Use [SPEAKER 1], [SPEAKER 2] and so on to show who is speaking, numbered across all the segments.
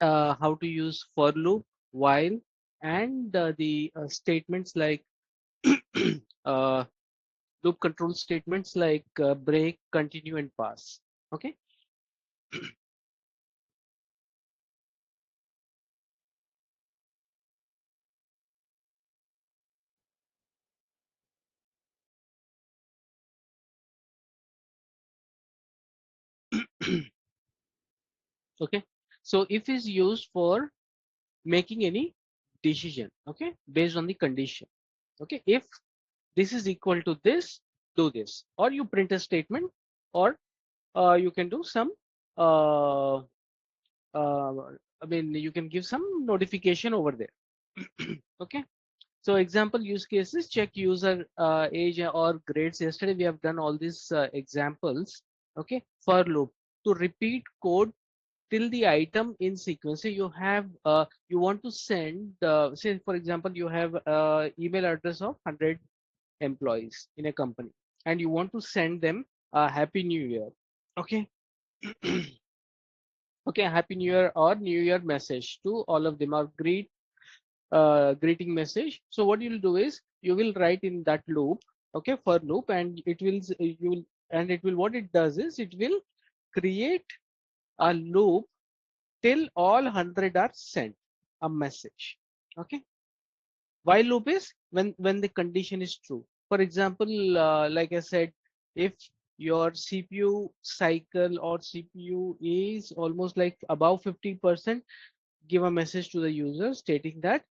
[SPEAKER 1] how to use for loop, while, and the statements like uh, loop control statements like break, continue, and pass. Okay. Okay. So if is used for making any decision, okay, based on the condition. Okay. If this is equal to this, do this, or you print a statement, or you can do some uh, I mean, you can give some notification over there. Okay. So example use cases, check user age or grades. Yesterday we have done all these examples. Okay. For loop, to repeat code till the item in sequence. Say you have you want to send say for example you have email address of 100 employees in a company, and you want to send them a happy new year. Okay. Okay, happy new year or new year message to all of them, or greeting message. So what you'll do is you will write in that loop, okay, for loop, and it will you will, and it will, what it does is it will create a loop till all 100 are sent a message. Okay. While loop is when the condition is true. For example, like I said, if your CPU cycle or CPU is almost like above 50%, give a message to the user stating that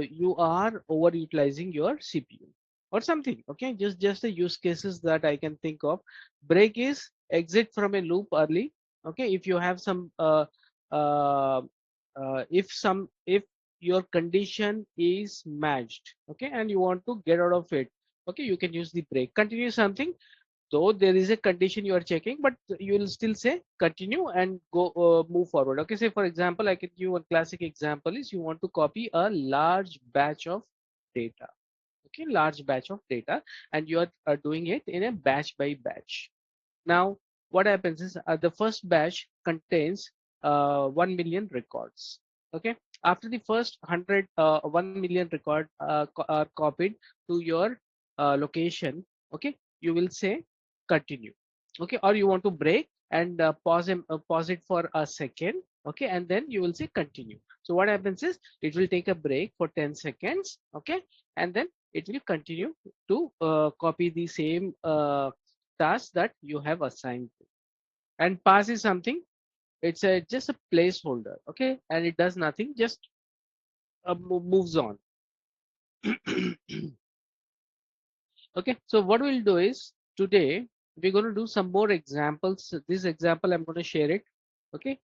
[SPEAKER 1] you are overutilizing your CPU or something. Okay, just the use cases that I can think of. Break is exit from a loop early. Okay, if you have some uh, if your condition is matched, okay, and you want to get out of it, okay, you can use the break. Continue something, though there is a condition you are checking, but you will still say continue and go move forward. Okay, say for example, I can give you one classic example is you want to copy a large batch of data. Okay, large batch of data, and you are doing it in a batch by batch. Now what happens is the first batch contains 1 million records. Okay, after the first 100 1 million record are copied to your location. Okay, you will say continue. Okay, or you want to break and pause it for a second. Okay, and then you will say continue. So what happens is it will take a break for 10 seconds. Okay, and then it will continue to copy the same task that you have assigned to. And pass is something, it's a just a placeholder. Okay, and it does nothing, just moves on. Okay, so what we'll do is today we're going to do some more examples. This example I'm going to share it. Okay,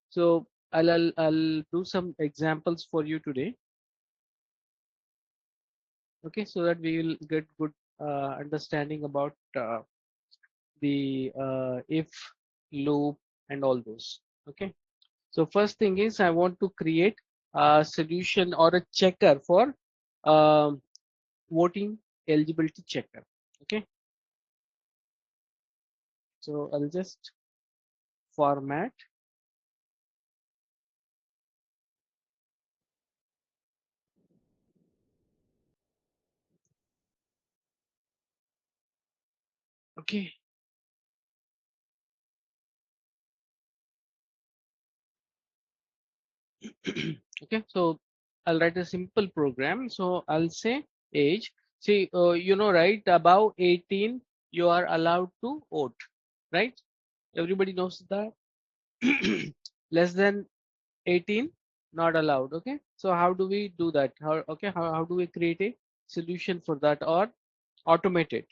[SPEAKER 1] so I'll do some examples for you today. Okay, so that we will get good understanding about the if, loop, and all those. Okay, so first thing is I want to create a solution or a checker for um, voting eligibility checker. Okay, so I'll just format. Okay. Okay, so I'll write a simple program. So I'll say age. See, you know, right, above 18 you are allowed to vote, right? Everybody knows that. Less than 18 not allowed. Okay, so how do we do that? How do we create a solution for that or automate it?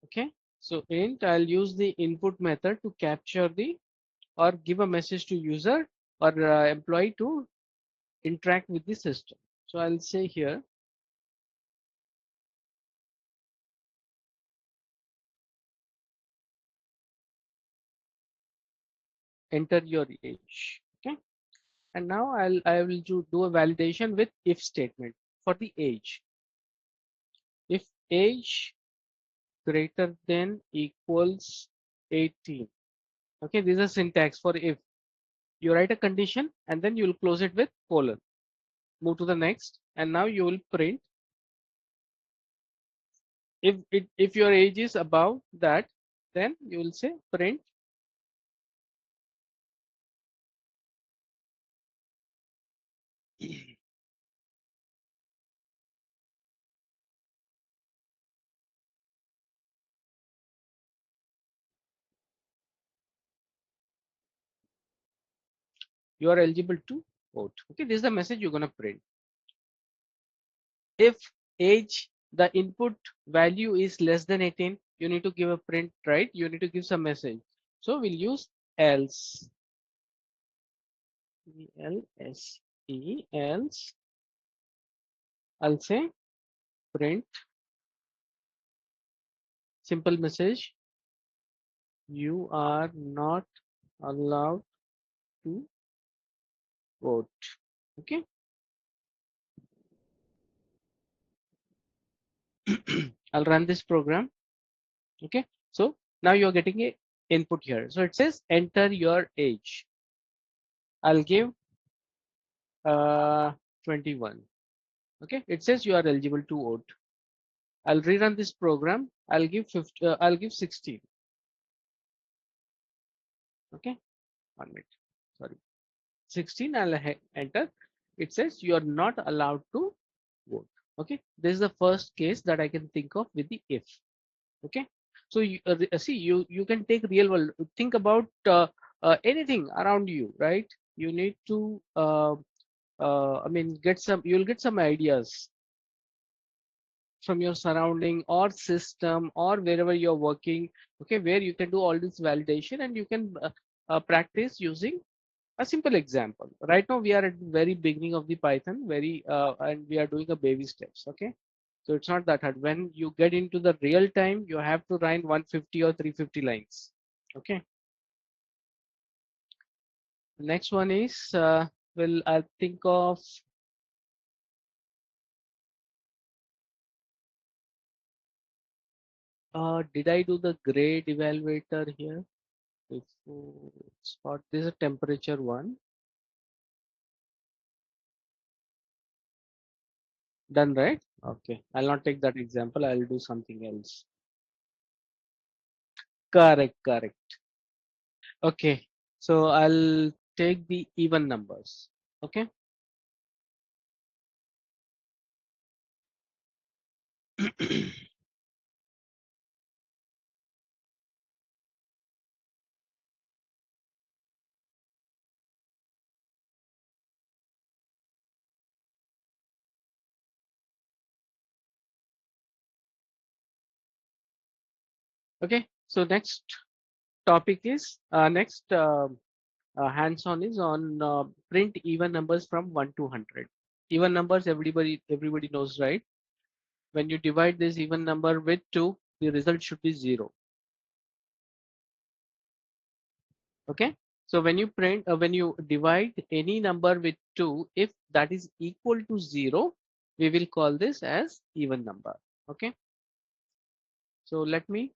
[SPEAKER 1] Okay, so int, I'll use the input method to capture the or give a message to user or employee to interact with the system. So I'll say here enter your age. Okay, and now I will do a validation with if statement for the age. If age greater than equals 18, Okay, this is a syntax for if. You write a condition and then you will close it with colon. Move to the next, and now you will print if your age is above that, then you will say print you are eligible to vote. Okay, this is the message you're gonna print. If age, the input value is less than 18, you need to give a print, right? You need to give some message. So we'll use else. E-L-S-E, else. I'll say print simple message. You are not allowed to vote. Okay. I'll run this program. Okay. So now you're getting a input here. So it says enter your age. I'll give 21. Okay. It says you are eligible to vote. I'll rerun this program. I'll give 50, I'll give 16. Okay. 1 minute. Sorry. 16. I'll enter. It says you are not allowed to vote. Okay. This is the first case that I can think of with the if. Okay. So you see, you can take real world, think about anything around you, right? You need to I mean get some, you'll get some ideas from your surrounding or system or wherever you're working, okay, where you can do all this validation, and you can practice using a simple example. Right now we are at the very beginning of the Python, very and we are doing a baby steps. Okay, so it's not that hard. When you get into the real time, you have to write 150 or 350 lines. Okay, the next one is well, I'll think of did I do the grade evaluator here before? Spot, this is a temperature one. Done, right? Okay, I'll not take that example, I'll do something else. Correct, correct. Okay, so I'll take the even numbers. Okay. Okay, so next topic is next hands-on is on print even numbers from 1 to 100. Even numbers, everybody knows, right? When you divide this even number with 2, the result should be 0. Okay, so when you print when you divide any number with 2, if that is equal to 0, we will call this as even number. Okay, so let me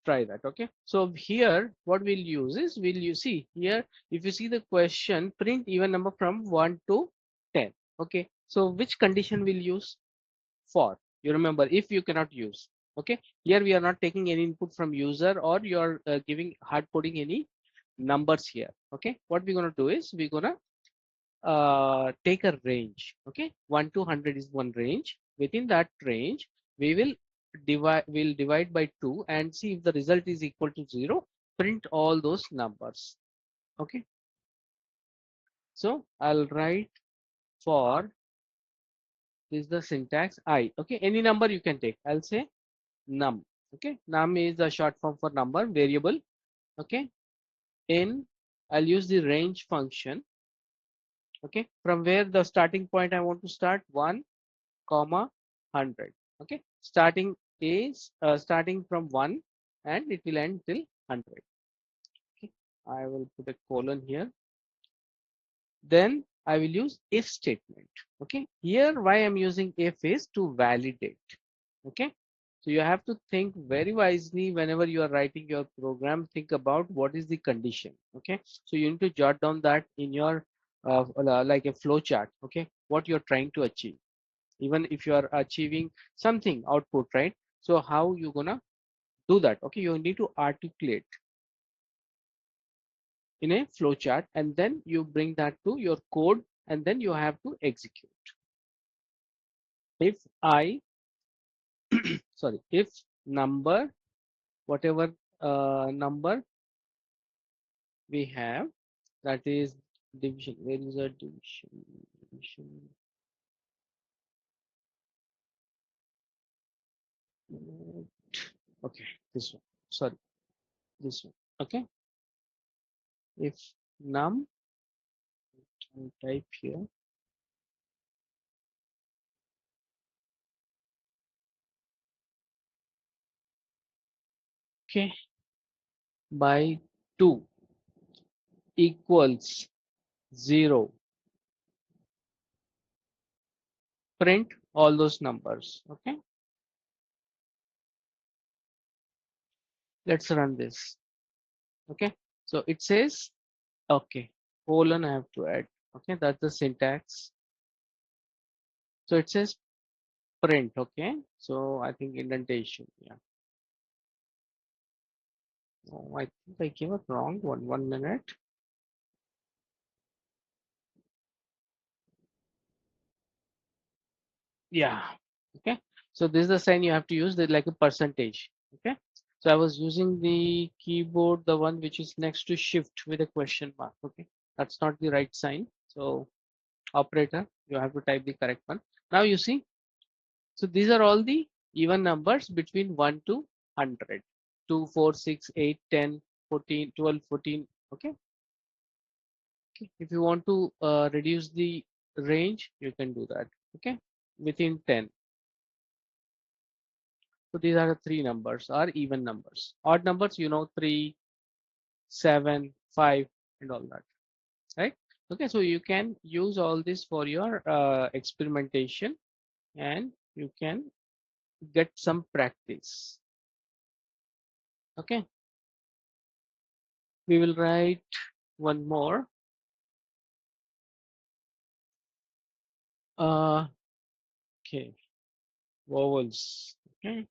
[SPEAKER 1] try that. Okay, so here what we'll use is, will you see here, if you see the question, print even number from 1 to 10. Okay, so which condition will use? For, you remember, if you cannot use. Okay, here we are not taking any input from user, or you are giving hard coding any numbers here. Okay, what we're going to do is we're going to take a range. Okay, 1 to 100 is one range. Within that range, we will divide by 2 and see if the result is equal to 0. Print all those numbers. Okay, so I'll write for, this is the syntax I. Okay, any number you can take. I'll say num. Okay, num is the short form for number variable. Okay, in, I'll use the range function. Okay, from where the starting point I want to start, 1 comma 100. Okay, starting is starting from 1 and it will end till 100. Okay, I will put a colon here. Then I will use if statement. Okay, here why I'm using if is to validate. Okay, So you have to think very wisely whenever you are writing your program. Think about what is the condition. Okay, so you need to jot down that in your like a flow chart. Okay, what you're trying to achieve. Even if you are achieving something output, right? So how you gonna do that? Okay, you need to articulate in a flow chart, and then you bring that to your code, and then you have to execute. If I sorry, if number, whatever number we have, that is division. Where is a division? Division. Okay, this one. Sorry, this one. Okay, if num, I'll type here. Okay, by 2 equals 0, print all those numbers. Okay, let's run this. Okay, so it says, okay, colon I have to add. Okay, that's the syntax. So it says print. Okay, so I think indentation. Yeah. Oh, I think I gave it wrong. One minute. Yeah. Okay. So this is the sign you have to use, the like a percentage. Okay. So I was using the keyboard, the one which is next to shift with a question mark. Okay. That's not the right sign. So operator, you have to type the correct one. Now you see. So these are all the even numbers between 1 to 100. 2, 4, 6, 8, 10, 14, 12, 14. Okay. Okay. If you want to reduce the range, you can do that. Okay. Within 10. So these are the three numbers, are even numbers. Odd numbers, 3, 7, 5, and all that, right? Okay, so you can use all this for your experimentation, and you can get some practice. Okay, we will write one more. Okay, vowels. Okay,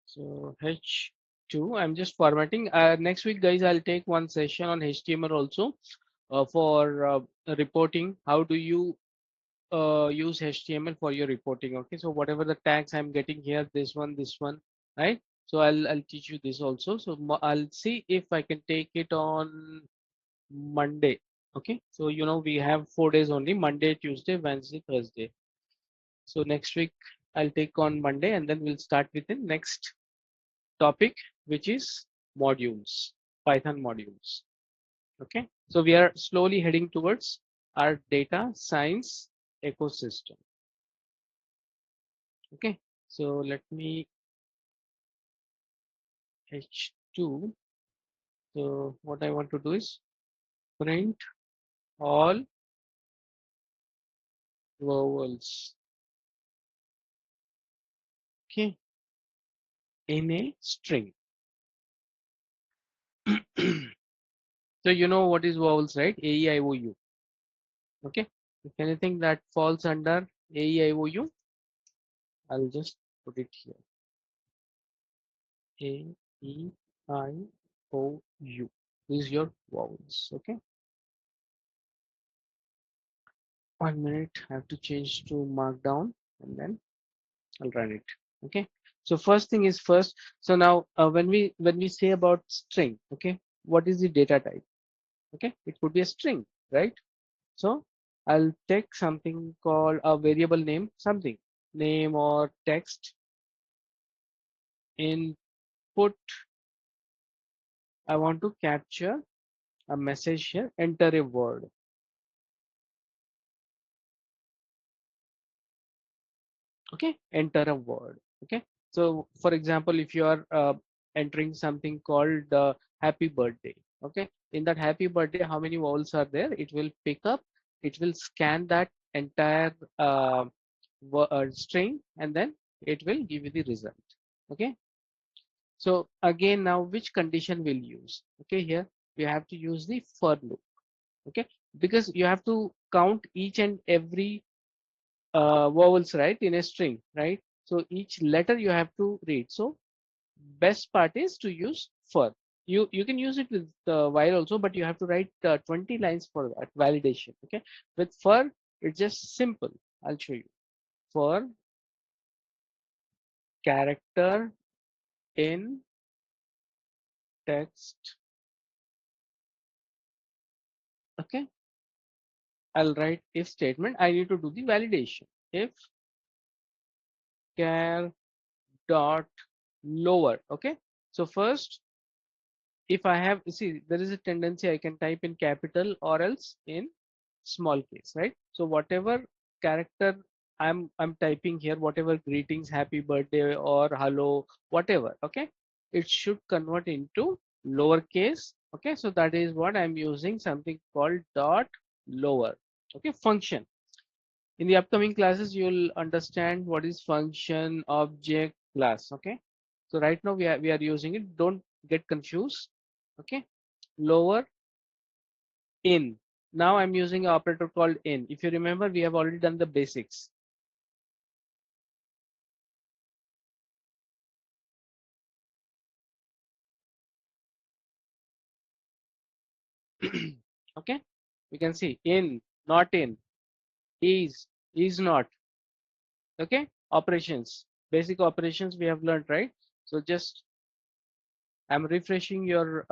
[SPEAKER 1] so H2, I'm just formatting. Next week, guys, I'll take one session on HTML also for reporting. How do you use HTML for your reporting? Okay, so whatever the tags I'm getting here, this one, right? So I'll teach you this also. So I'll see if I can take it on Monday. Okay, so we have 4 days only: Monday, Tuesday, Wednesday, Thursday. So next week I'll take on Monday, and then we'll start with the next topic, which is modules, Python modules. Okay, so we are slowly heading towards our data science ecosystem. Okay, so let me H2. So what I want to do is print all vowels. Okay, in a string. So you know what is vowels, right? A, E, I, O, U. Okay, if anything that falls under A, E, I, O, U, I'll just put it here. A, E, I, O, U. These are your vowels. Okay. 1 minute. I have to change to markdown, and then I'll run it. Okay. So first thing is first. So now when we say about string, okay, what is the data type? Okay, it could be a string, right? So I'll take something called a variable name, something name or text input. I want to capture a message here. Enter a word. Okay, enter a word. Okay, so for example, if you are entering something called happy birthday, okay, in that happy birthday, how many vowels are there? It will pick up, it will scan that entire string, and then it will give you the result. Okay. So again, now which condition we'll use? Okay, here we have to use the for loop. Okay, because you have to count each and every vowels, right, in a string, right? So each letter you have to read. So best part is to use for. You can use it with while also, but you have to write 20 lines for that validation. Okay, with for it's just simple. I'll show you. For character in text. Okay, I'll write if statement. I need to do the validation. If char dot lower. Okay, so first, if I have, see, there is a tendency I can type in capital or else in small case, right? So whatever character I'm typing here, whatever greetings, happy birthday or hello, whatever, okay, it should convert into lowercase. Okay, so that is what I'm using, something called dot lower. Okay, function. In the upcoming classes, you'll understand what is function, object, class. Okay, so right now we are using it. Don't get confused. Okay, lower in. Now I'm using an operator called in. If you remember, we have already done the basics. Okay, we can see in, not in, is not. Okay, operations, basic operations we have learned, right? So just I'm refreshing your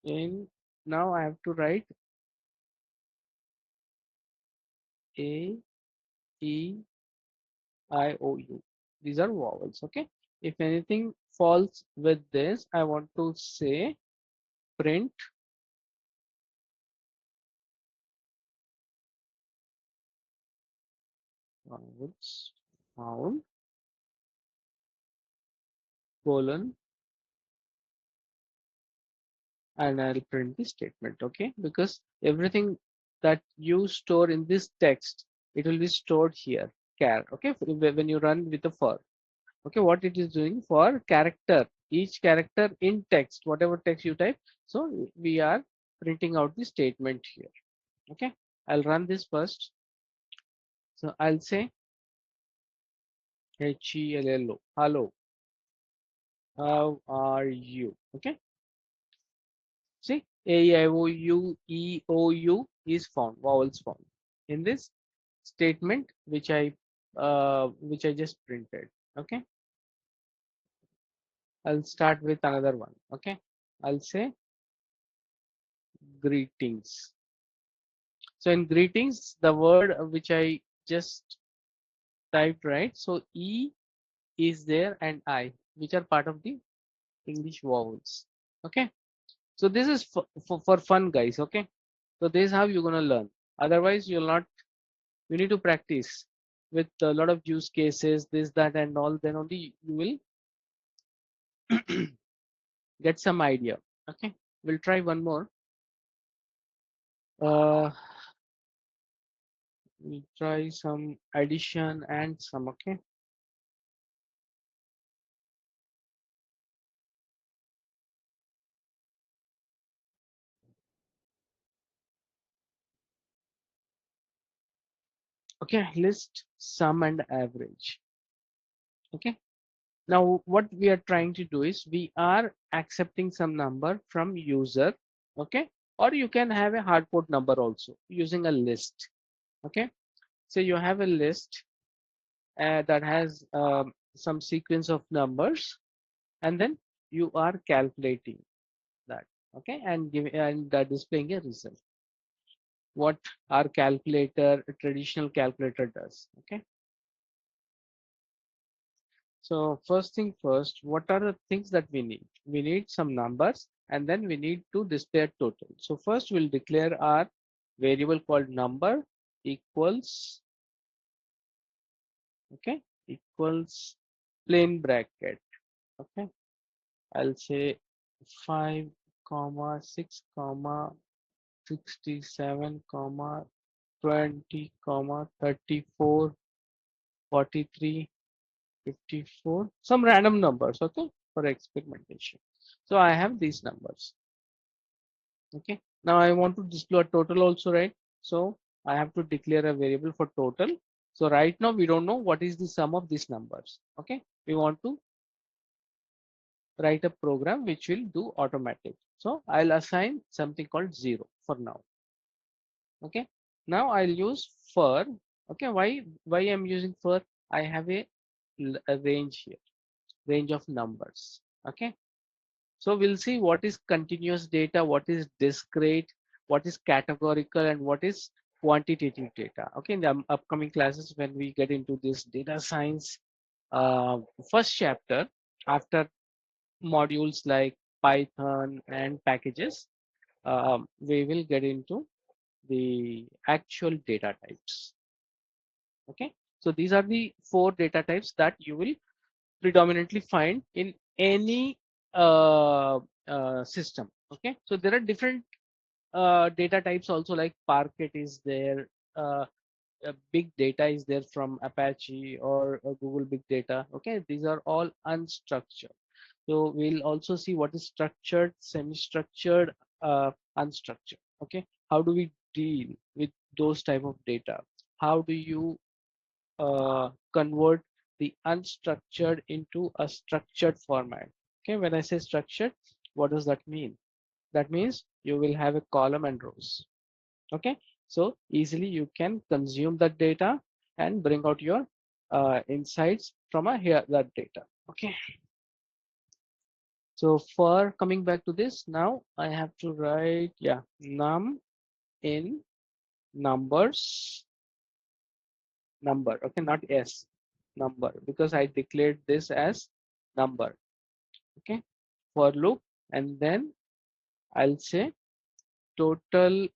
[SPEAKER 1] in. Now I have to write A, E, I, O, U. These are vowels. Okay, if anything falls with this, I want to say print vowels found colon, and I'll print the statement. Okay, because everything that you store in this text, it will be stored here. Char. Okay, when you run with the for. Okay, what it is doing for character, each character in text, whatever text you type. So we are printing out the statement here. Okay, I'll run this first. So I'll say HELLO, hello, how are you? Okay, see, A-I-O-U-E-O-U is found, vowels found in this statement which I just printed. Okay, I'll start with another one. Okay, I'll say greetings. So in greetings, the word which I just typed, right? So E is there and I, which are part of the English vowels. Okay, so this is for fun, guys. Okay, so this is how you're gonna learn. Otherwise, you'll not. You need to practice with a lot of use cases, this, that, and all. Then only you will get some idea. Okay, we'll try one more. Uh, we'll try some addition and some. Okay, okay, list sum and average. Okay, now what we are trying to do is we are accepting some number from user. Okay, or you can have a hard code number also using a list. Okay, so you have a list that has some sequence of numbers, and then you are calculating that. Okay, and giving and displaying a result, what our calculator, traditional calculator, does. Okay, so first thing first, what are the things that we need? We need some numbers, and then we need to display a total. So first we'll declare our variable called number equals, okay, equals plain bracket. Okay, I'll say 5 comma 6 comma 67 comma 20 comma 34 43, 54, some random numbers, okay, for experimentation. So I have these numbers. Okay, now I want to display a total also, right? So I have to declare a variable for total. So right now we don't know what is the sum of these numbers. Okay, we want to write a program which will do automatic. So I'll assign something called 0 for now. Okay, now I'll use for. Okay, why I'm using for? I have a range here, range of numbers. Okay, so we'll see what is continuous data, what is discrete, what is categorical, and what is quantitative data. Okay, in the upcoming classes when we get into this data science first chapter, after modules like Python and packages, we will get into the actual data types. Okay, so these are the 4 data types that you will predominantly find in any system. Okay, so there are different data types also, like Parquet is there, big data is there from Apache or Google Big Data. Okay, these are all unstructured. So we'll also see what is structured, semi-structured, unstructured. Okay, how do we deal with those type of data? How do you convert the unstructured into a structured format? Okay, when I say structured, what does that mean? That means you will have a column and rows. Okay, so easily you can consume that data and bring out your insights from here that data. Okay, so for coming back to this, now I have to write, yeah, num in numbers, number. Okay, not s, number, because I declared this as number. Okay, for loop, and then I'll say total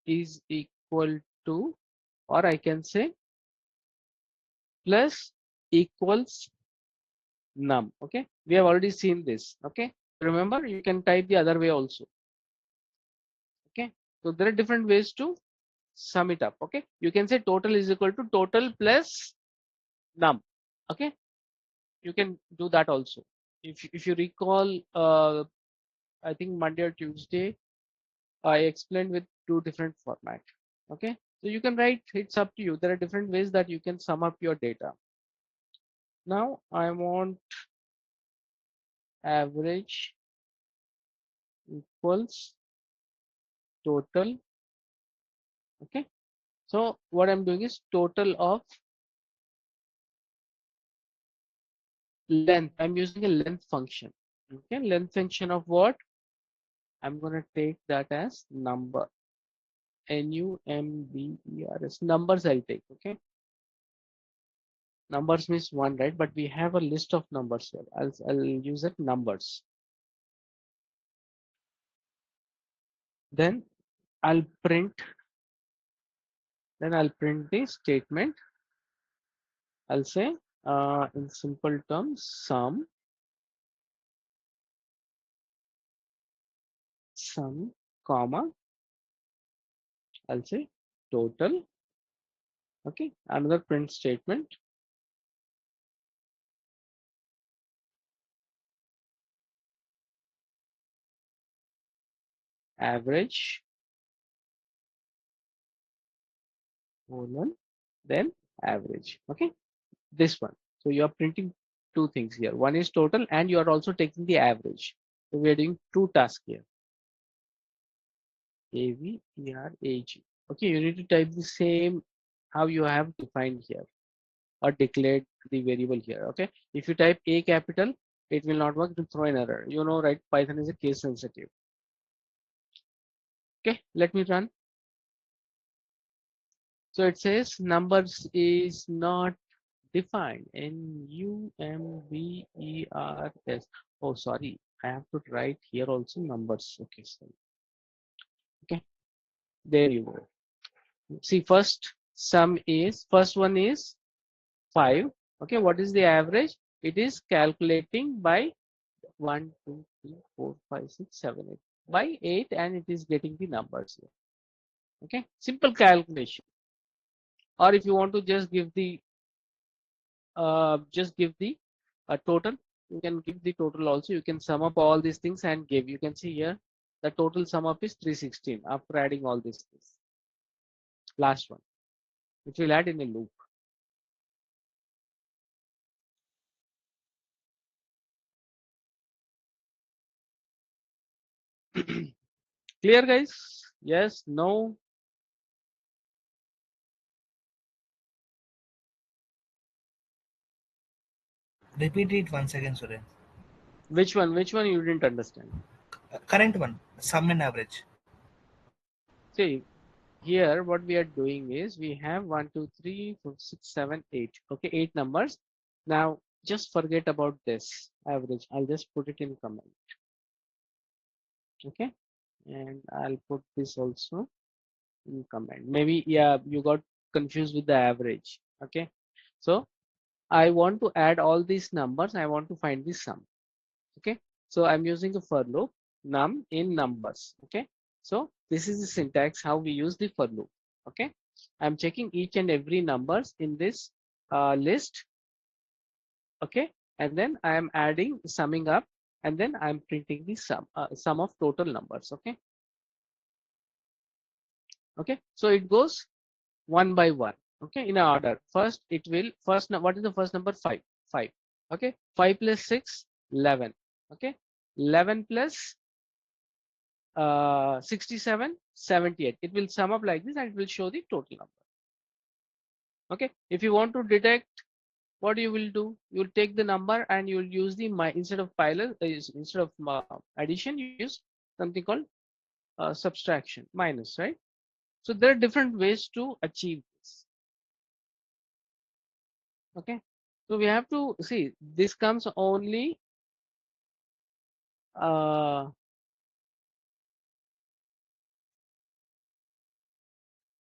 [SPEAKER 1] is equal to, or I can say plus equals num. Okay, we have already seen this. Okay, remember, you can type the other way also. Okay, so there are different ways to sum it up. Okay, you can say total is equal to total plus num. Okay, you can do that also. If you recall, I think Monday or Tuesday I explained with 2 different format. Okay, so you can write, it's up to you. There are different ways that you can sum up your data. Now I want average equals total. Okay, so what I'm doing is total of length. I'm using a length function. Okay, length function of what? I'm going to take that as number. Numbers, numbers I'll take. Okay, numbers means 1, right? But we have a list of numbers here. I'll use it numbers. Then I'll print. Then I'll print the statement. I'll say in simple terms sum, comma. I'll say total. Okay, another print statement. Average colon, then average. Okay, this one. So you are printing 2 things here. One is total, and you are also taking the average. So we are doing 2 tasks here. AVERAG. Okay, you need to type the same how you have defined here or declared the variable here. Okay, if you type A capital, it will not work, to throw an error. You know, right? Python is a case sensitive. Okay, let me run. So it says numbers is not defined. NUMBERS. Oh, sorry. I have to write here also numbers. Okay, so okay, there you go. See, first one is 5. Okay, what is the average? It is calculating by 1, 2, 3, 4, 5, 6, 7, 8 by 8, and it is getting the numbers here. Okay, simple calculation. Or if you want to just give the total, you can give the total also. You can sum up all these things and give. You can see here the total sum up is 316 after adding all these things. Last one, which will add in a loop. Clear, guys? Yes, no?
[SPEAKER 2] Repeat it once again, Surya.
[SPEAKER 1] Which one? Which one you didn't understand?
[SPEAKER 2] Current one, sum and average.
[SPEAKER 1] See, here what we are doing is we have 1, 2, 3, 4, 6, 7, 8. Okay, 8 numbers. Now just forget about this average. I'll just put it in comment. Okay, and I'll put this also in comment. Maybe yeah, you got confused with the average. Okay, so I want to add all these numbers. I want to find the sum. Okay, so I'm using a for loop, num in numbers. Okay, so this is the syntax how we use the for loop. Okay, I'm checking each and every numbers in this list. Okay, and then I am adding summing up, and then I'm printing the sum of total numbers. Okay, okay, so it goes one by one. Okay, in order. First it will what is the first number? 5. 5. Okay, 5 plus 6, 11. Okay, 11 plus 67, 78. It will sum up like this and it will show the total number. Okay, if you want to detect, what you will do, you'll take the number and you'll use the instead of instead of addition, you use something called subtraction, minus, right? So there are different ways to achieve this. Okay, so we have to see this comes only uh,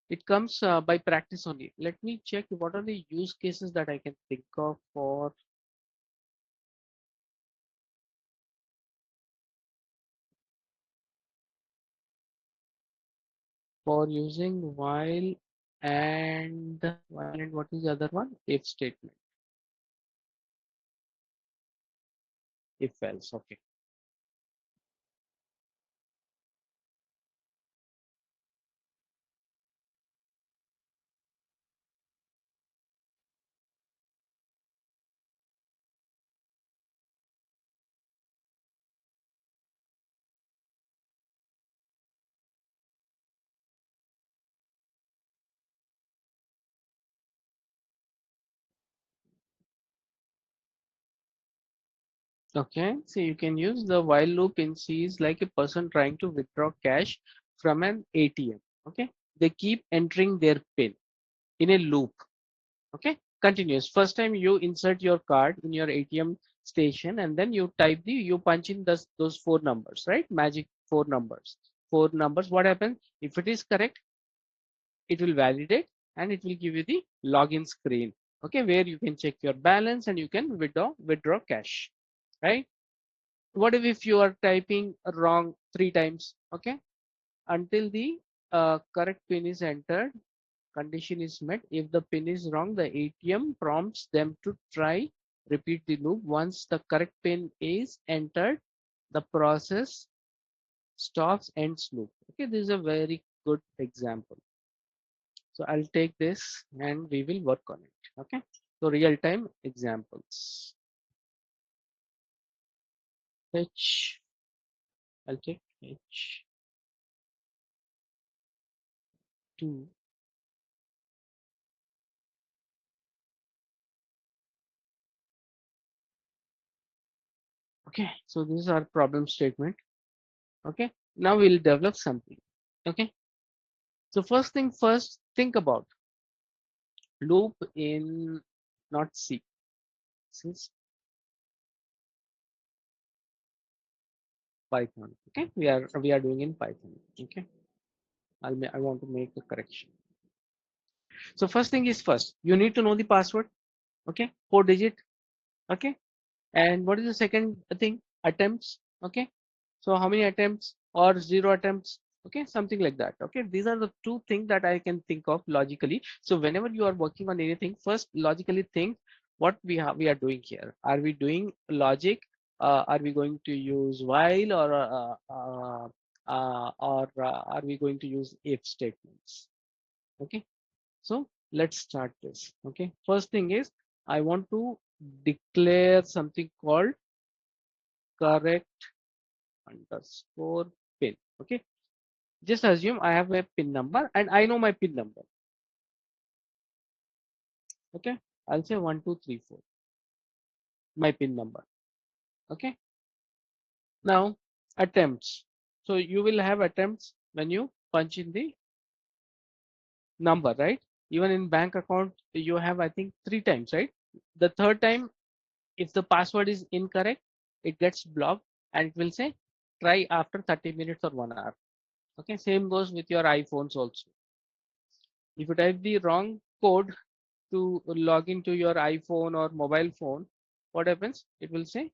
[SPEAKER 1] it comes by practice only. Let me check what are the use cases that I can think of for using while and what is the other one? If statement, if else. Okay. Okay, so you can use the while loop in C is like a person trying to withdraw cash from an ATM. Okay, they keep entering their PIN in a loop. Okay, continuous. First time you insert your card in your ATM station and then you punch in those four numbers, right? Magic four numbers. Four numbers. What happens? If it is correct, it will validate and it will give you the login screen. Okay, where you can check your balance and you can withdraw cash, right? What if you are typing wrong 3 times? Okay, until the correct pin is entered, condition is met. If the pin is wrong, the ATM prompts them to try repeat the loop. Once the correct pin is entered, the process stops, ends loop. Okay, this is a very good example. So I'll take this and we will work on it. Okay, so real time examples. H, I'll take H2. Okay, so this is our problem statement. Okay, now we'll develop something. Okay, so first thing first, think about loop in not C. Since Python. Okay, we are doing in Python. Okay, I want to make a correction. So first thing is first, you need to know the password. Okay, 4 digit. Okay, and what is the second thing? Attempts. Okay, so how many attempts or 0 attempts? Okay, something like that. Okay, these are the two things that I can think of logically. So whenever you are working on anything, first logically think what we are doing here. Are we doing logic? Are we going to use while, or are we going to use if statements? Okay, so let's start this. Okay, first thing is I want to declare something called correct underscore pin. Okay, just assume I have a pin number and I know my pin number. Okay, I'll say 1234, my pin number. Okay, now attempts. So you will have attempts when you punch in the number, right? Even in bank account, you have, I think, 3 times, right? The third time, if the password is incorrect, it gets blocked and it will say try after 30 minutes or 1 hour. Okay, same goes with your iPhones also. If you type the wrong code to log into your iPhone or mobile phone, what happens? It will say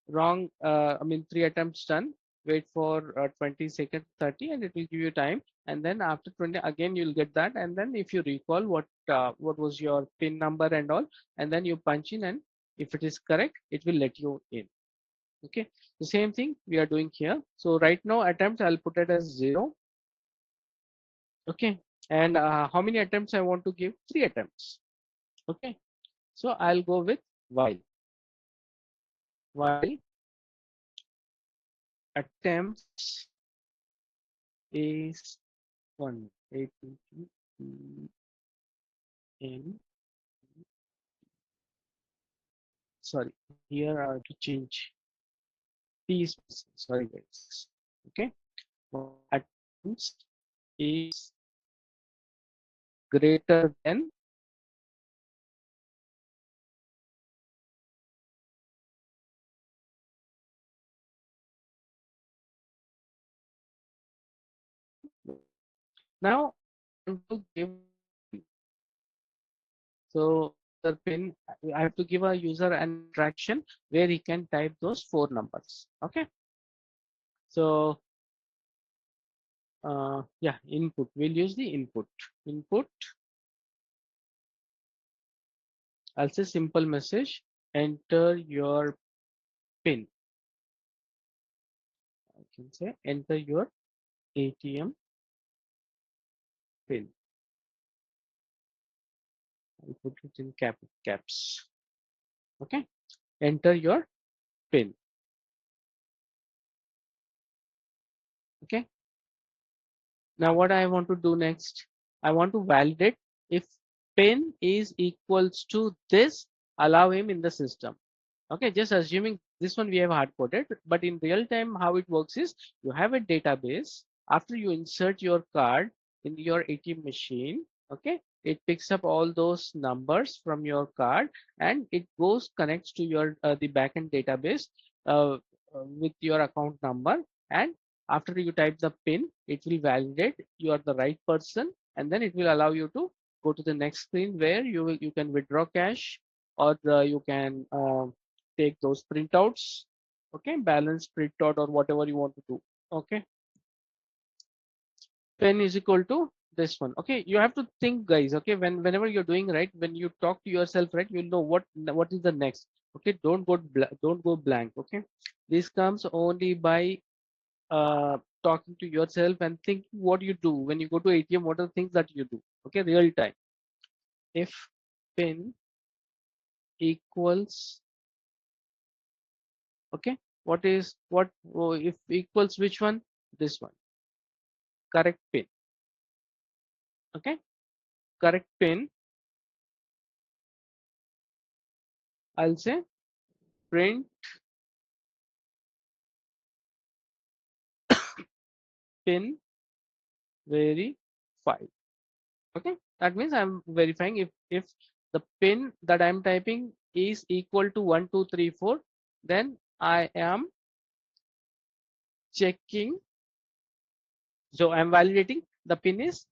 [SPEAKER 1] wrong, I mean 3 attempts done, wait for 20 seconds, 30, and it will give you time. And then after 20, again, you'll get that. And then if you recall what was your pin number and all, and then you punch in, and if it is correct, it will let you in. Okay, the same thing we are doing here. So right now attempts, I'll put it as 0. Okay, and how many attempts I want to give? 3 attempts. Okay, so I'll go with while attempts is 1, 8, in, sorry, here I have to change these, sorry guys. Okay, attempts is greater than, now I want to give, so the pin, I have to give a user an interaction where he can type those 4 numbers. Okay, so yeah, input, we'll use the input. I'll say simple message, enter your pin. I can say enter your ATM pin. I'll put it in caps. Okay, enter your pin. Okay, now what I want to do next, I want to validate if pin is equals to this, allow him in the system. Okay, just assuming this one we have hard coded, but in real time, how it works is you have a database. After you insert your card in your ATM machine, okay, it picks up all those numbers from your card and it goes connects to your the backend database with your account number. And after you type the pin, it will validate you are the right person, and then it will allow you to go to the next screen where you can withdraw cash, or you can take those printouts. Okay, balance printout or whatever you want to do. Okay, pen is equal to this one. Okay, you have to think, guys. Okay, whenever you're doing, right, when you talk to yourself, right, you'll know what is the next. Okay, don't go blank. Okay, this comes only by talking to yourself and think what you do when you go to ATM, what are the things that you do. Okay, real time. If pin equals, okay, what is what, oh, if equals which one, this one, correct pin. Okay, correct pin, I'll say print pin verified. Okay, that means I'm verifying if the pin that I'm typing is equal to 1234, then I am checking, so I'm validating the pin is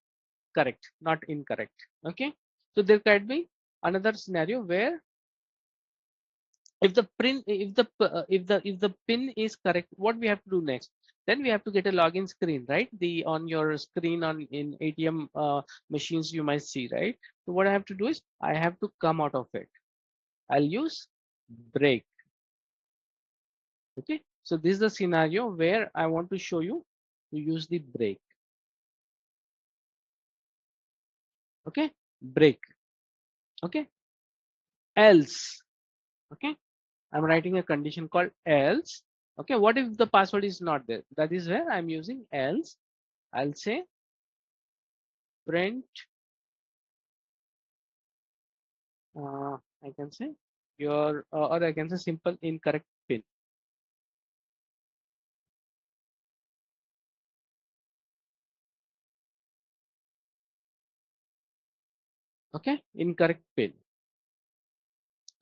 [SPEAKER 1] correct, not incorrect. Okay, so there could be another scenario where if the pin is correct, what we have to do next, then we have to get a login screen, right? The on your screen on in ATM machines you might see, right? So what I have to do is I have to come out of it. I'll use break. Okay, so this is the scenario where I want to show you to use the break. Okay, break. Okay, else. Okay, I'm writing a condition called else. Okay, what if the password is not there? That is where I'm using else. I'll say print. I can say your or I can say simple incorrect pin. Okay, incorrect pin.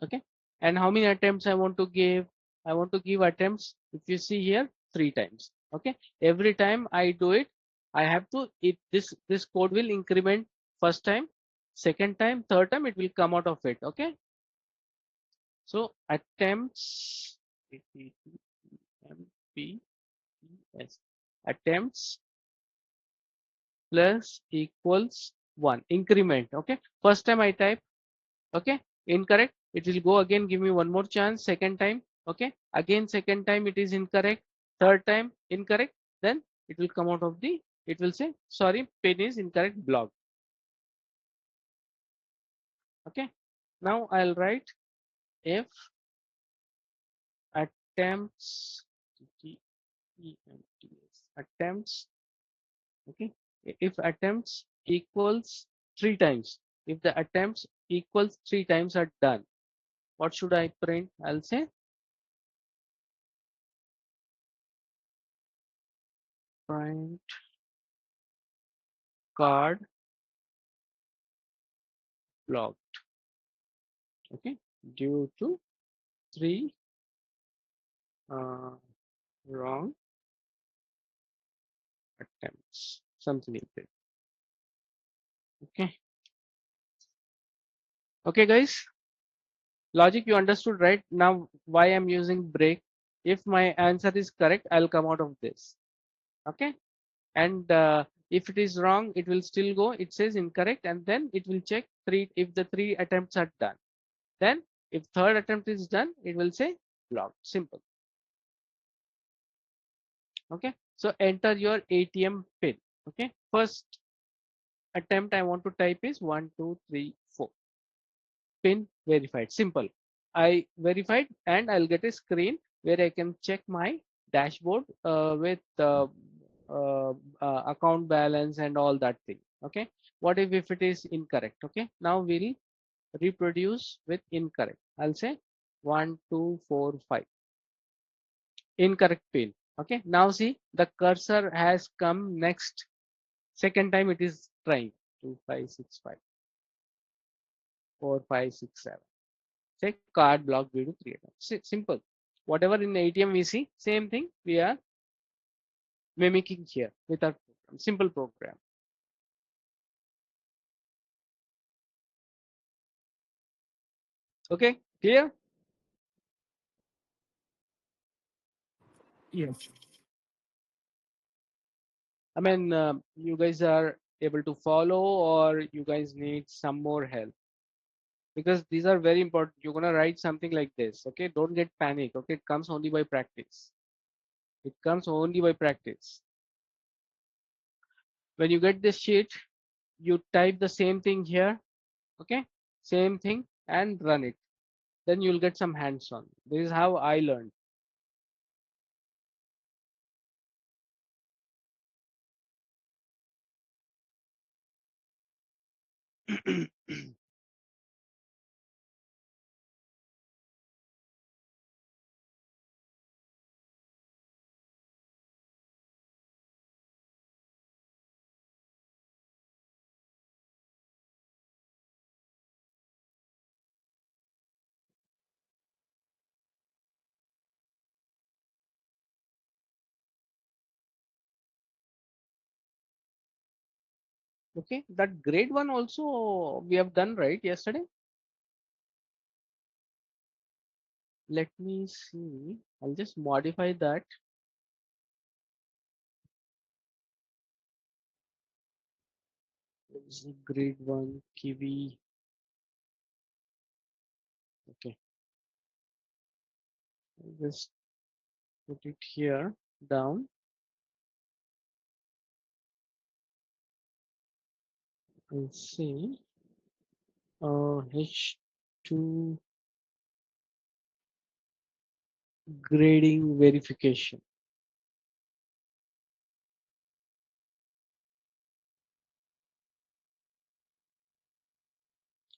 [SPEAKER 1] Okay, and how many attempts I want to give? I want to give attempts, if you see here, 3 times. Okay, every time I do it, I have to it this code will increment first time, second time, third time it will come out of it. Okay, so attempts MPS attempts plus equals 1 increment. Okay, first time I type, okay, incorrect, it will go again, give me one more chance, second time, okay, again second time it is incorrect, third time incorrect, then it will come out of the, it will say sorry, pin is incorrect, block. Okay, now I'll write if attempts attempts, okay, if attempts equals 3 times, if the attempts equals 3 times are done, what should I print? I'll say print card blocked. Okay, due to 3 uh, wrong attempts, something like that. Okay, okay guys, logic you understood, right? Now why I'm using break. If my answer is correct, I'll come out of this. Okay, and if it is wrong, it will still go, it says incorrect, and then it will check 3, if the 3 attempts are done, then if third attempt is done, it will say blocked. Simple. Okay, so enter your ATM pin. Okay, first attempt I want to type is 1234. Pin verified. Simple. I verified and I'll get a screen where I can check my dashboard with account balance and all that thing. Okay. What if it is incorrect? Okay. Now we'll reproduce with incorrect. I'll say 1245. Incorrect pin. Okay. Now see the cursor has come next. Second time it is trying 2565 4567. Say card block due to 3 attempts. Simple. Whatever in the ATM we see, same thing we are mimicking here with our program. Simple program. Okay, clear?
[SPEAKER 2] Yes.
[SPEAKER 1] I mean, you guys are able to follow, or you guys need some more help, because these are very important. You're gonna write something like this. Okay, don't get panic. Okay, it comes only by practice. It comes only by practice. When you get this sheet, you type the same thing here. Okay, same thing and run it. Then you'll get some hands-on. This is how I learned. Okay, that grade one also we have done right yesterday. Let me see. I'll just modify that. grade 1 Kiwi. Okay, just put it here down and see H2 grading verification.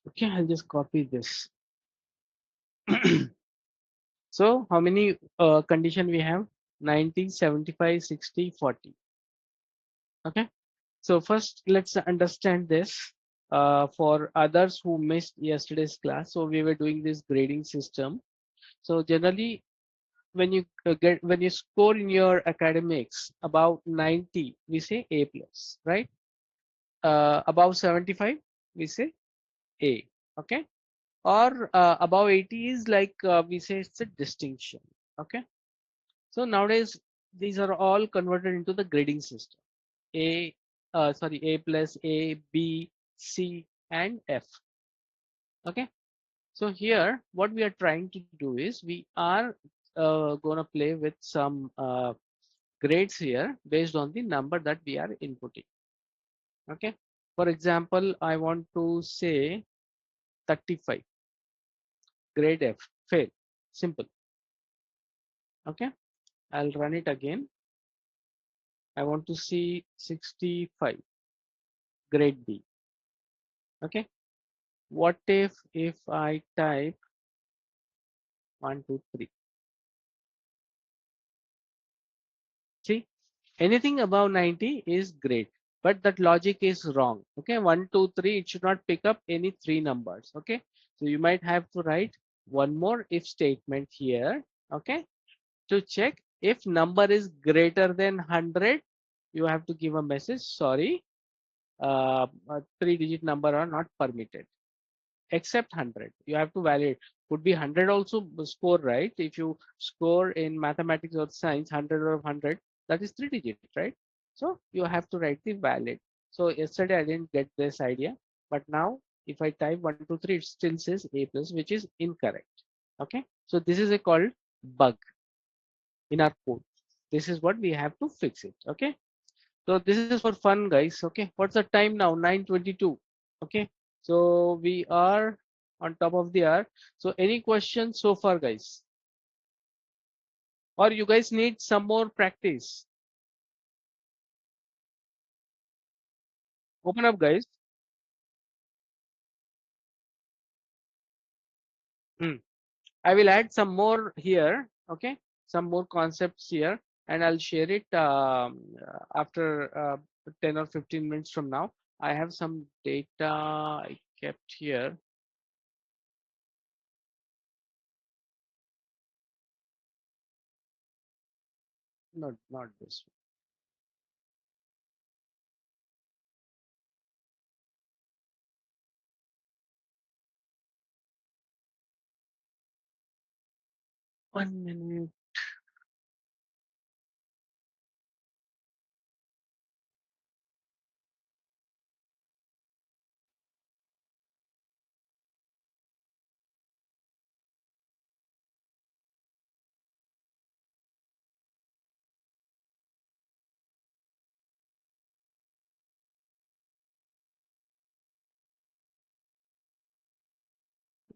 [SPEAKER 1] Okay, I'll just copy this. So how many condition we have? 90, 75, 60, 40. Okay. So first, let's understand this for others who missed yesterday's class. So we were doing this grading system. So generally, when you score in your academics about 90, we say A plus, right? Above 75, we say A. Okay. Or above 80 is like we say it's a distinction. Okay. So nowadays, these are all converted into the grading system. A, sorry, A plus, A, B, C, and F. Okay. So here, what we are trying to do is we are gonna play with some grades here based on the number that we are inputting. Okay. For example, I want to say 35, grade F, fail, simple. Okay. I'll run it again. I want to see 65, grade B. Okay. What if I type 1, 2, 3? See, anything above 90 is great, but that logic is wrong. Okay, 1, 2, 3, it should not pick up any three numbers. Okay, so you might have to write one more if statement here. Okay, to check if number is greater than 100, you have to give a message. Sorry, a three-digit number are not permitted except 100. You have to validate. Could be 100 also score, right? If you score in mathematics or science 100 or 100, that is three digit, right? So you have to write the valid. So yesterday I didn't get this idea, but now if I type 1, 2, 3, it still says A plus, which is incorrect. Okay, so this is a called bug in our code. This is what we have to fix it. Okay, so this is for fun, guys. Okay, what's the time now? 9:22. Okay, so we are on top of the hour. So any questions so far, guys? Or you guys need some more practice? Open up, guys. Hmm. I will add some more here. Okay, some more concepts here, and I'll share it after 10 or 15 minutes from now. I have some data I kept here. Not this 1 minute.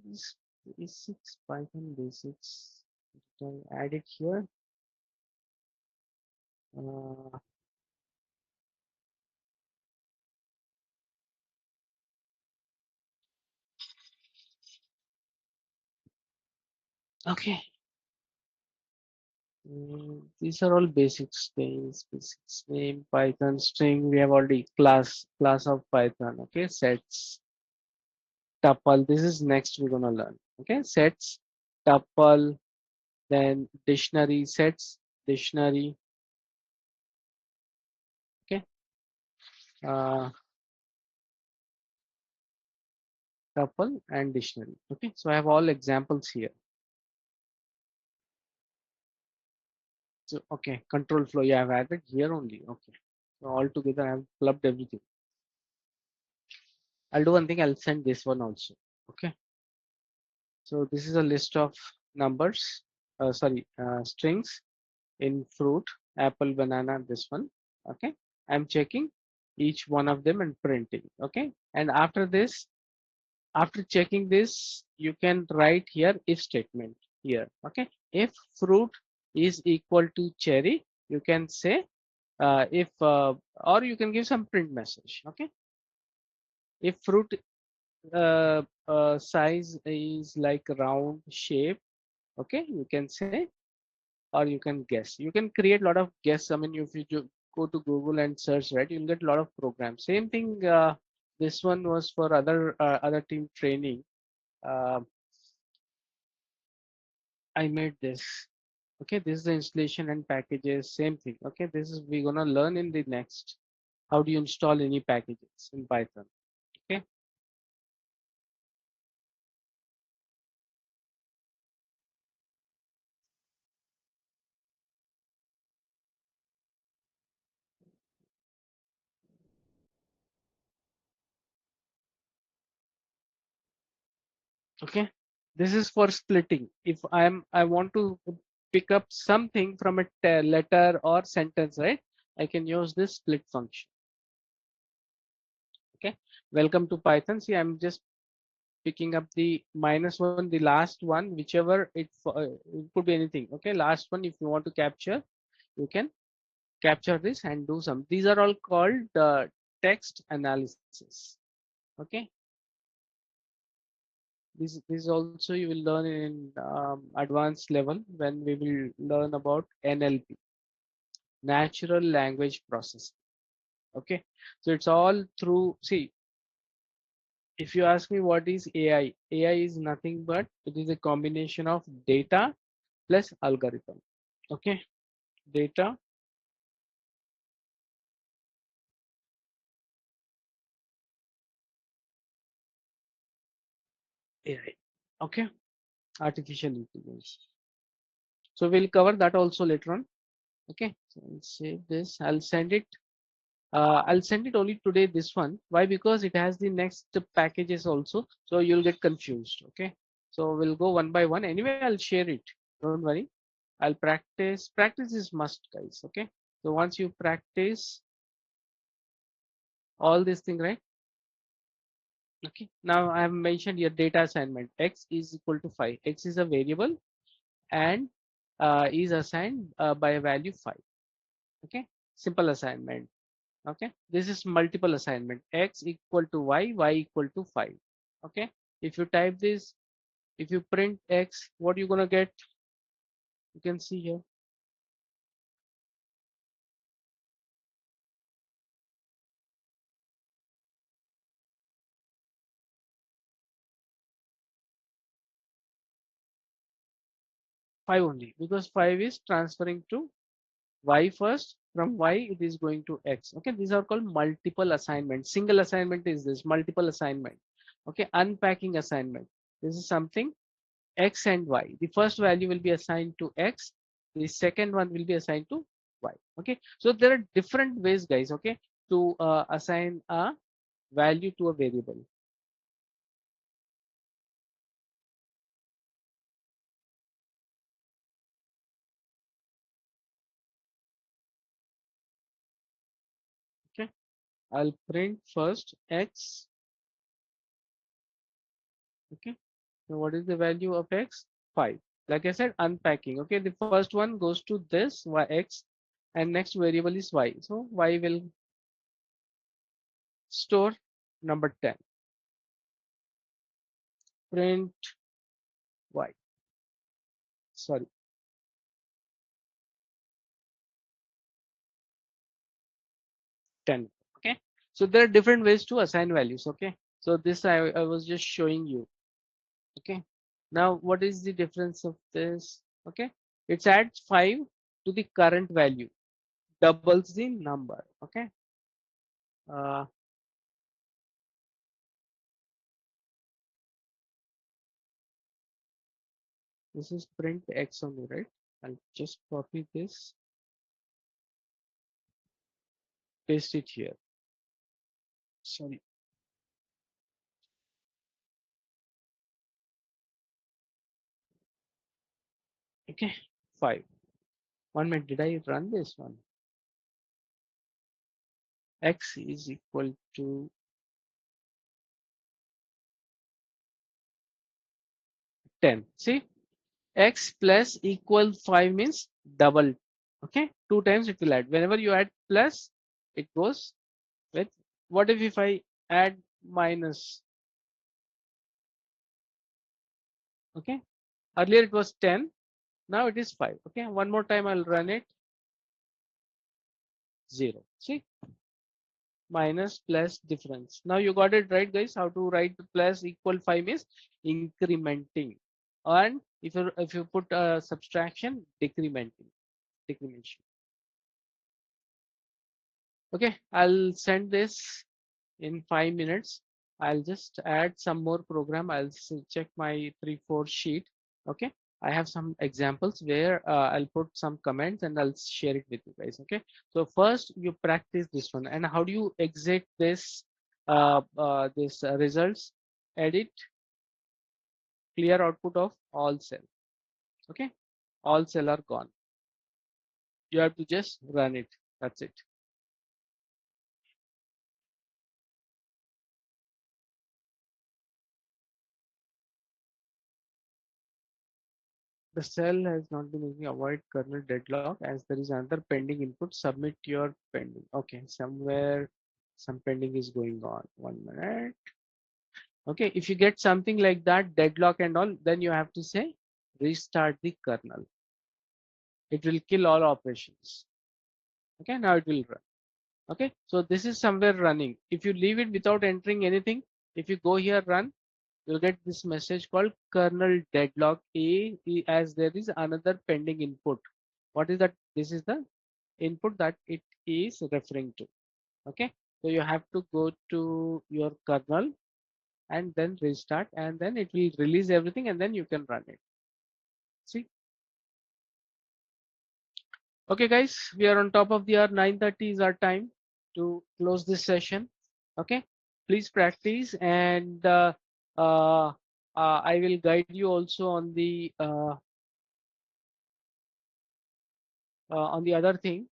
[SPEAKER 1] These basics, Python basics. Can add it here. Uh, okay. These are all basics things. Basics name, Python string. We have already class of Python. Okay, sets, tuple. This is next we're gonna learn. Okay, sets, tuple, then dictionary sets, dictionary. Okay, uh, tuple and dictionary. Okay, so I have all examples here. So okay, control flow. Yeah, I've added here only. Okay, so all together I've clubbed everything. I'll do one thing. I'll send this one also. Okay. So this is a list of numbers, strings in fruit, apple, banana, this one. Okay. I'm checking each one of them and printing. Okay. And after this, after checking this, you can write here if statement here. Okay. If fruit is equal to cherry, you can say if or you can give some print message. Okay. If fruit size is like round shape, okay, you can say, or you can guess. You can create a lot of guess. I mean, if you go to Google and search, right, you'll get a lot of programs. Same thing. This one was for other team training. Uh, I made this. Okay, this is the installation and packages. Same thing. Okay, this is we're gonna learn in the next. How do you install any packages in Python? Okay. Okay, this is for splitting. If I want to pick up something from a letter or sentence, right, I can use this split function. Okay, welcome to Python. See, I'm just picking up the -1, the last one, whichever it could be anything. Okay, last one, if you want to capture, you can capture this and do some. These are all called text analysis. Okay, this also you will learn in advanced level when we will learn about NLP, natural language processing. Okay, so it's all through. See, if you ask me what is AI, AI is nothing but it is a combination of data plus algorithm. Okay, data, AI. Okay, artificial intelligence. So we'll cover that also later on. Okay, so I'll save this. I'll send it only today, this one. Why? Because it has the next packages also. So you'll get confused. Okay. So we'll go one by one. Anyway, I'll share it. Don't worry. I'll practice. Practice is must, guys. Okay. So once you practice all these things, right? Okay. Now I have mentioned your data assignment. X is equal to 5. X is a variable and is assigned by a value 5. Okay. Simple assignment. Okay, this is multiple assignment. X equal to y equal to 5. Okay, if you type this, if you print x, what you gonna get? You can see here 5 only, because 5 is transferring to y first. From y it is going to x. Okay, these are called multiple assignment. Single assignment is this, multiple assignment. Okay, unpacking assignment, this is something x and y. The first value will be assigned to x, the second one will be assigned to y. Okay, so there are different ways, guys, okay, to assign a value to a variable. Okay, I'll print first x. Okay, so what is the value of x? 5. Like I said, unpacking. Okay, the first one goes to this y x, and next variable is y. So y will store number 10. Print y. Sorry, 10. Okay, so there are different ways to assign values. Okay, so this I was just showing you. Okay, now what is the difference of this? Okay, it adds 5 to the current value, doubles the number. Okay, uh, this is print x only, right? I'll just copy this, paste it here. Sorry, Okay, 5. 1 minute, did I run this one? X is equal to 10. See, X plus equal 5 means double. Okay, 2 times it will add. Whenever you add plus, it goes with. What if I add minus? Okay, earlier it was 10, now it is 5. Okay, one more time I'll run it. 0. See, minus plus difference. Now you got it right, guys. How to write plus equal 5 is incrementing, and if you put subtraction, decrementing, decrementation. Okay, I'll send this in 5 minutes. I'll just add some more program. I'll check my 3-4 sheet. Okay, I have some examples where I'll put some comments and I'll share it with you guys. Okay, so first you practice this one. And how do you exit this results? Edit, clear output of all cell. Okay, all cell are gone. You have to just run it. That's it. The cell has not been making, avoid kernel deadlock as there is another pending input. Submit your pending. Okay, somewhere some pending is going on. 1 minute. Okay, if you get something like that, deadlock and all, then you have to say restart the kernel. It will kill all operations. Okay, now it will run. Okay, so this is somewhere running. If you leave it without entering anything, if you go here run, you'll get this message called kernel deadlock as there is another pending input. What is that? This is the input that it is referring to. Okay, so you have to go to your kernel and then restart, and then it will release everything, and then you can run it. See. Okay, guys, we are on top of the hour. 9:30 is our time to close this session. Okay, please practice, and I will guide you also on the other thing.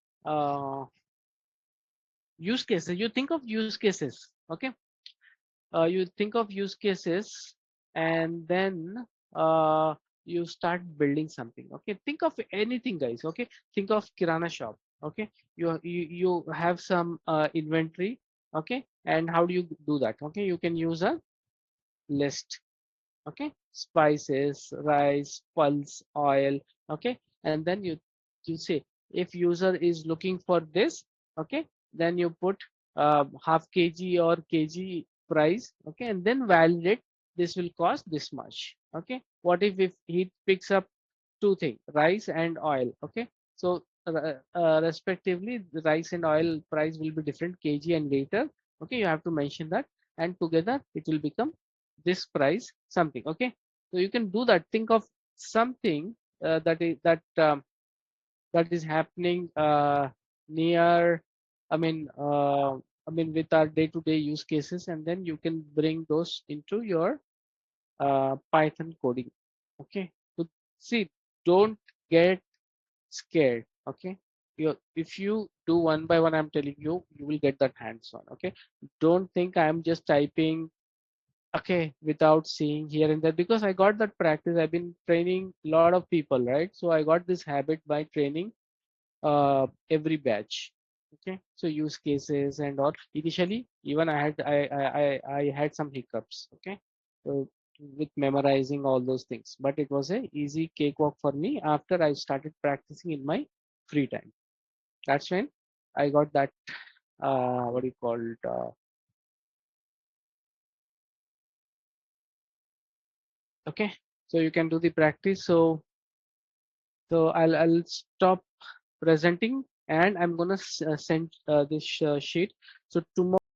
[SPEAKER 1] Use cases. You think of use cases. Okay, you think of use cases, and then you start building something. Okay, think of anything, guys. Okay, think of kirana shop. Okay, you have some inventory. Okay, and how do you do that? Okay, you can use a list. Okay, spices, rice, pulse, oil. Okay, and then you say if user is looking for this. Okay, then you put half kg or kg price. Okay, and then validate this will cost this much. Okay, what if he picks up two things, rice and oil? Okay, so respectively the rice and oil price will be different, kg and liter. Okay, you have to mention that, and together it will become this price something. Okay, so you can do that. Think of something that is happening near, i mean uh, with our day-to-day use cases, and then you can bring those into your Python coding. Okay, so see, don't get scared. Okay, if you do one by one, I'm telling you, you will get that hands on. Okay, don't think I'm just typing, okay, without seeing here and there, because I got that practice. I've been training a lot of people, right? So I got this habit by training every batch. Okay, so use cases and all. Initially, even I had some hiccups. Okay, so with memorizing all those things, but it was a easy cakewalk for me after I started practicing in my free time. That's when I got that what do you call it? Okay, so you can do the practice. So I'll stop presenting, and I'm gonna send this sheet. So tomorrow